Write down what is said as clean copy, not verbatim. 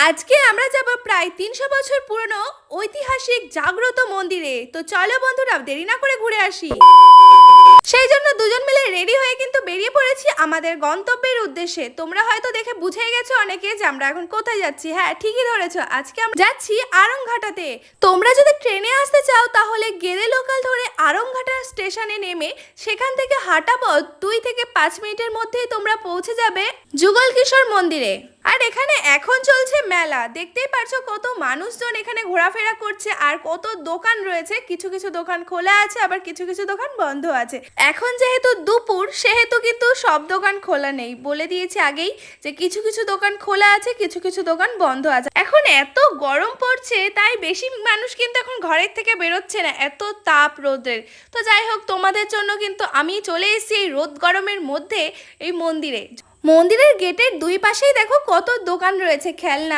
আজকে আমরা যাব প্রায় ৩০০ বছর পুরনো ঐতিহাসিক জাগ্রত মন্দিরে। তো চলো বন্ধুরা, দেরি না করে ঘুরে আসি। সেই জন্য দুজন মিলে রেডি হয়ে কিন্তু বেরিয়ে পড়েছি আমাদের গন্তব্যের উদ্দেশ্যে। তোমরা হয়তো দেখে বুঝেই গেছো অনেকে যে আমরা এখন কোথায় যাচ্ছি। হ্যাঁ, ঠিকই ধরেছো, আজকে আমরা যাচ্ছি আরংঘাটাতে। তোমরা যদি ট্রেনে আসতে চাও তাহলে গেদে লোকাল ধরে আরংঘাটা স্টেশনে নেমে সেখান থেকে হাঁটা পথ 2 থেকে 5 মিনিটের মধ্যেই তোমরা পৌঁছে যাবে যুগল কিশোর মন্দিরে। আর এখানে এখন চলছে মেলা, দেখতেই পারছো কত মানুষজন এখানে ঘোরাফেরা করছে আর কত দোকান রয়েছে। কিছু কিছু দোকান খোলা আছে, আবার কিছু কিছু দোকান বন্ধ আছে। এখন যেহেতু দুপুর সেহেতু কিন্তু সব দোকান খোলা নেই, বলে দিয়েছি আগেই যে কিছু কিছু দোকান খোলা আছে, কিছু কিছু দোকান বন্ধ আছে। এখন এত গরম পড়ছে তাই বেশি মানুষ কিন্তু এখন ঘরের থেকে বেরোচ্ছে না, এত তাপ রোদের। তো যাই হোক, তোমাদের জন্য কিন্তু আমি চলে এসেছি এই রোদ গরমের মধ্যে এই মন্দিরে। মন্দিরের গেটের দুই পাশেই দেখো কত দোকান রয়েছে, খেলনা